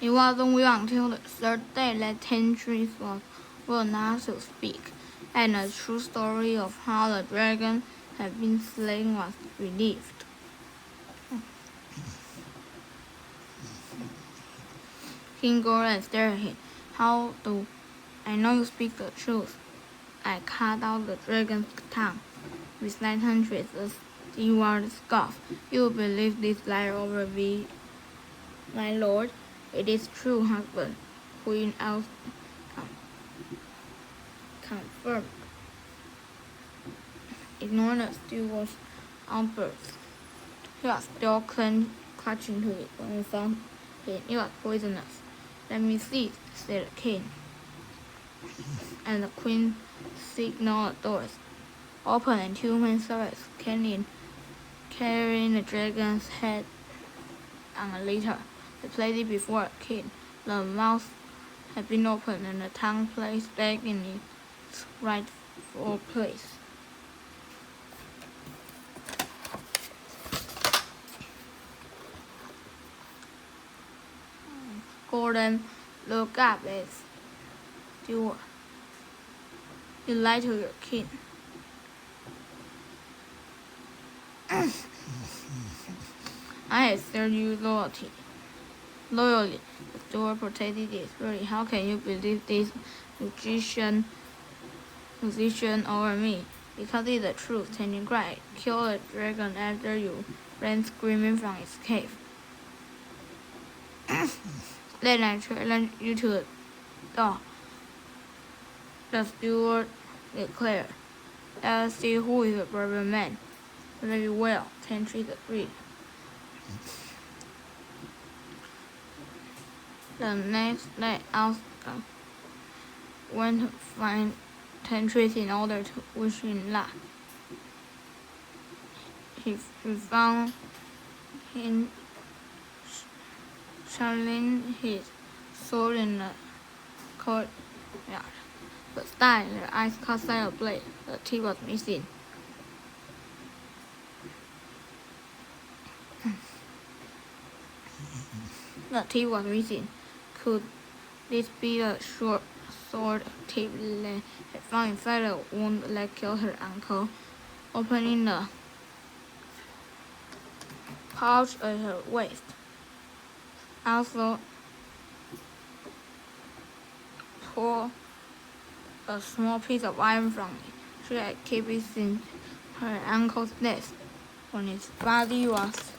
It wasn't long until the third day that Tristan was not to speak, and the true story of how the dragon had been slain was relieved. King Gordon stared at him. "How do I know you speak the truth?" "I cut out the dragon's tongue," replied Tristan. The steward scoffed. "You believe this lie over me, my lord?" "It is true, husband," Queen Isolde confirmed. Ignoring the steward's outburst, he was still clutching to it when he found it. "It was poisonous." "Let me see," said the king, and the queen signaled the doors open, and two men servants came in, carrying the dragon's head on a litter. They placed it before the king. The mouth had been opened, and the tongue placed back in its rightful place. Gordon looked up at the steward. "You lied to your king." "I have served you loyally." The steward protested desperately. "How can you believe this musician over me?" "Because it's the truth," Tristan cried. "Kill the dragon after you ran screaming from its cave. Then I challenge you to the duel," the steward declared. "Let us see who is the braver man." "Very well," Tristan agreed. The next day, Isolde went to find Tristan in order to wish him luck. She found him sharpening his sword in the courtyard. But suddenly, her eyes caught sight of a blade. The tip was missing. Could this be the short sword tip that had found inside the wound that killed her uncle? Opening the pouch at her waist, Isolde pulled a small piece of iron from it. She had kept it since her uncle's death, when his body was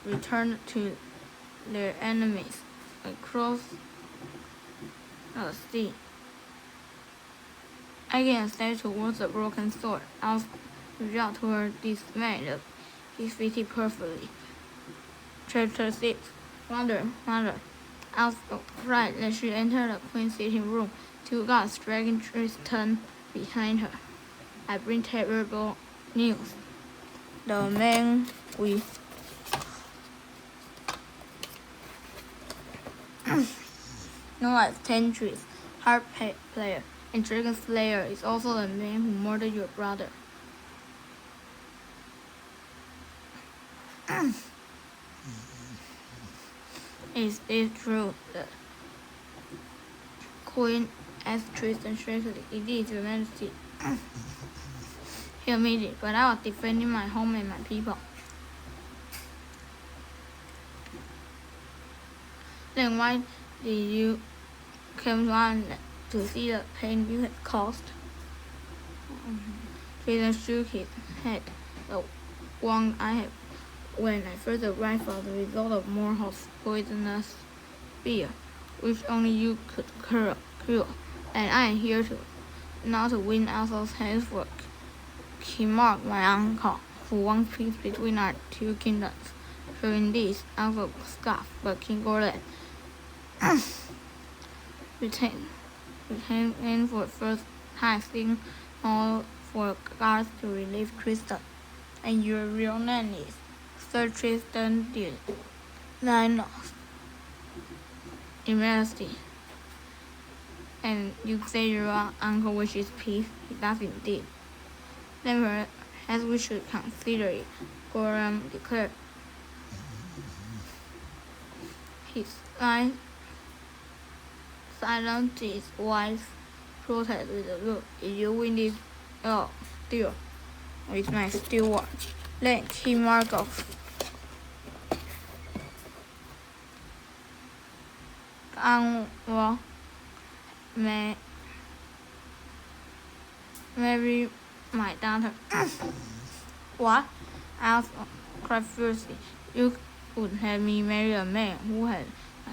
returned to their enemies across the sea. Again, stepped towards the broken sword. Isolde reached out to her dismay. He fitted perfectly. Chapter 6. Mother. Isolde cried as she entered the queen's sitting room. Two guards dragging Tristan behind her. "I bring terrible news," the man with known as Tristan, harp player and dragon slayer, is also the man who murdered your brother. "Is this true?" the queen asked Tristan shakily. "It is, your majesty," he admitted, "but I was defending my home and my people." "Then why did you come to Ireland to see the pain you had caused?" Tristan shook his head. "The wound I had when I first arrived was the result of Morhold's poisonous spear, which only you could cure. And I am here now to win Isolde's hand for Kimmark, my uncle, who wants peace between our two kingdoms." Hearing this, Isolde scoffed, but King Gordon retained for the first time, seeing all for guards to relieve Tristan. "And your real name is?" Sir Tristan did. "Linus, your majesty." "And you say your uncle wishes peace?" "He does indeed." "Then as we should consider it, Gorham declared. His silenced his wife's protest with a look. If you win this deal with my steward, then he marked off. Well, marry my daughter. What? Asked cried fiercely. You would have me marry a man who had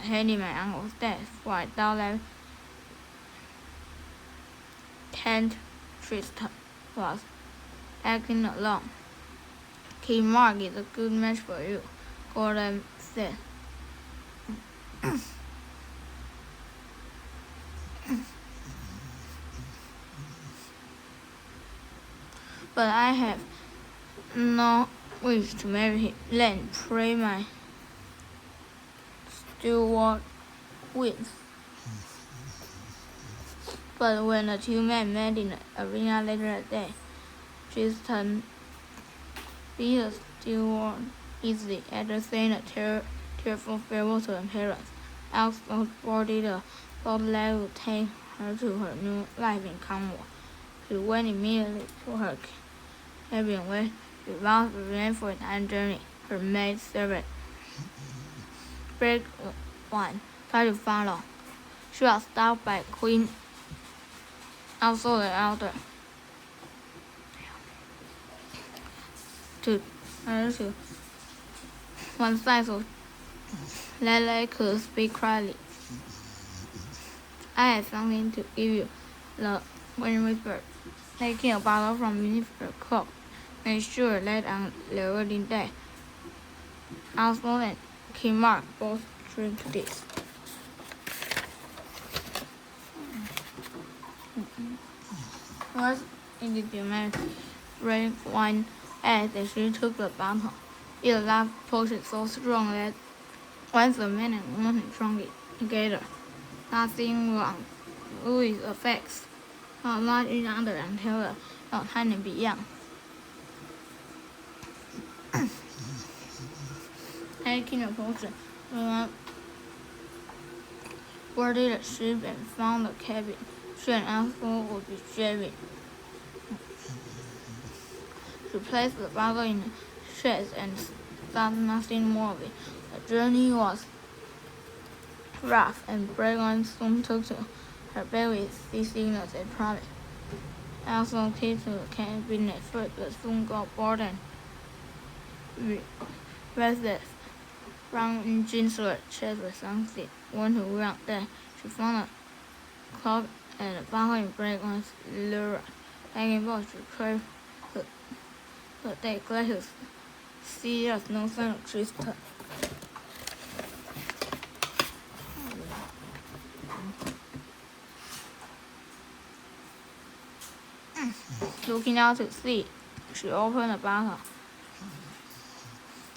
hated my uncle's death, for I thought that Kent Tristan was acting alone. King Mark is a good match for you, Gordon said. But I have no wish to marry him. Then pray my steward wins. But when the two men met in the arena later that day, Tristan beat the steward easily after saying a tearful farewell to her parents. Isolde boarded a boat that would take her to her new life in Cornwall. She went immediately to her cabin where she vowed to remain for the entire journey. Her maid servant, Break1, tried to follow. She was stopped by Queen Isolde the Elder. To one side so that they could speak quietly. I have something to give you, the Queen whispered, taking a bottle from beneath her cloak. Make sure that on the wedding day, Isolde and King Mark both drink this. First in the demand, red wine as she took the bottle. It was a potion so strong that once the man and woman drank it together, nothing wrong with its effects. Not in under until the time and beyond. Taking the potion, the boarded the ship and found the cabin. She and Isolde would be shaving. She placed the bottle in the chest and thought nothing more of it. The journey was rough, and Break1 soon took to her bed with sea sickness and promise. Isolde kept to the cabin at first, but soon got bored and restless. From Engine's chest with something. When she went there, she found a clock and a bottle in Break1's lure. Begging both to pray, but they glad to see us no sign of Tristan. Looking out to sea, she opened the bottle.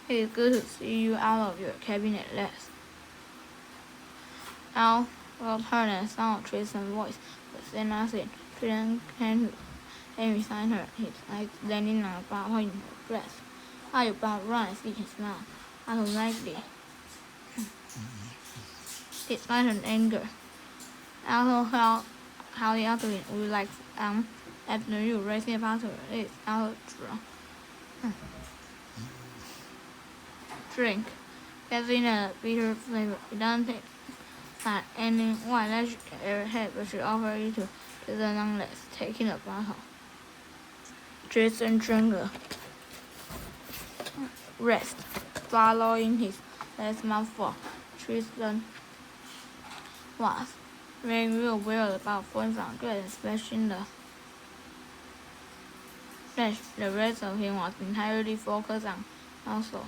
It is good to see you out of your cabin at last. Al heard the sound of Tristan's voice, but said nothing. Tristan came beside her, his eyes landing on the bottle in her breast. How you about run and see his smile? Automatically. Despite her anger, Al held the other would you like after you raising the bottle to her lips, Al drink. Getting a bitter flavor. It doesn't taste like any wine that she ever had, but she offered it to the nonetheless, taking the bottle. Tristan drank the rest, swallowing his last mouthful. Tristan was very real aware about points on good, especially the flesh. The rest of him was entirely focused on also.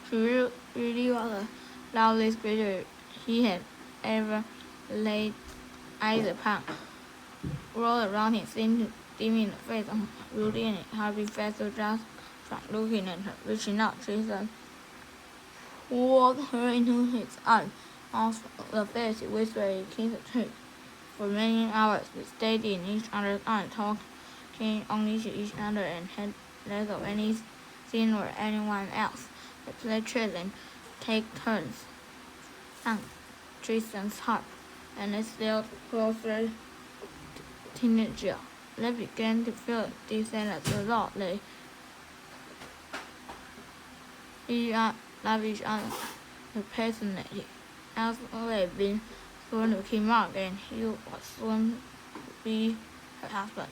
She really was the loudest creature he had ever laid eyes upon. Rolled around him, seemed to dim in the face of Rudy and Harvey faster just from looking at her. Reaching out, Tristan pulled her into his arms. Off the bed, she whispered, "Kiss the tree." For many hours, they stayed in each other's arms, talking only to each other, and had less of any scene or anyone else. They played chess and take turns on Tristan's harp, and they sailed closer teenager. They began to feel decent as a result. They loved each other passionately. Isolde had been sworn to King Mark, and he was soon to be her husband.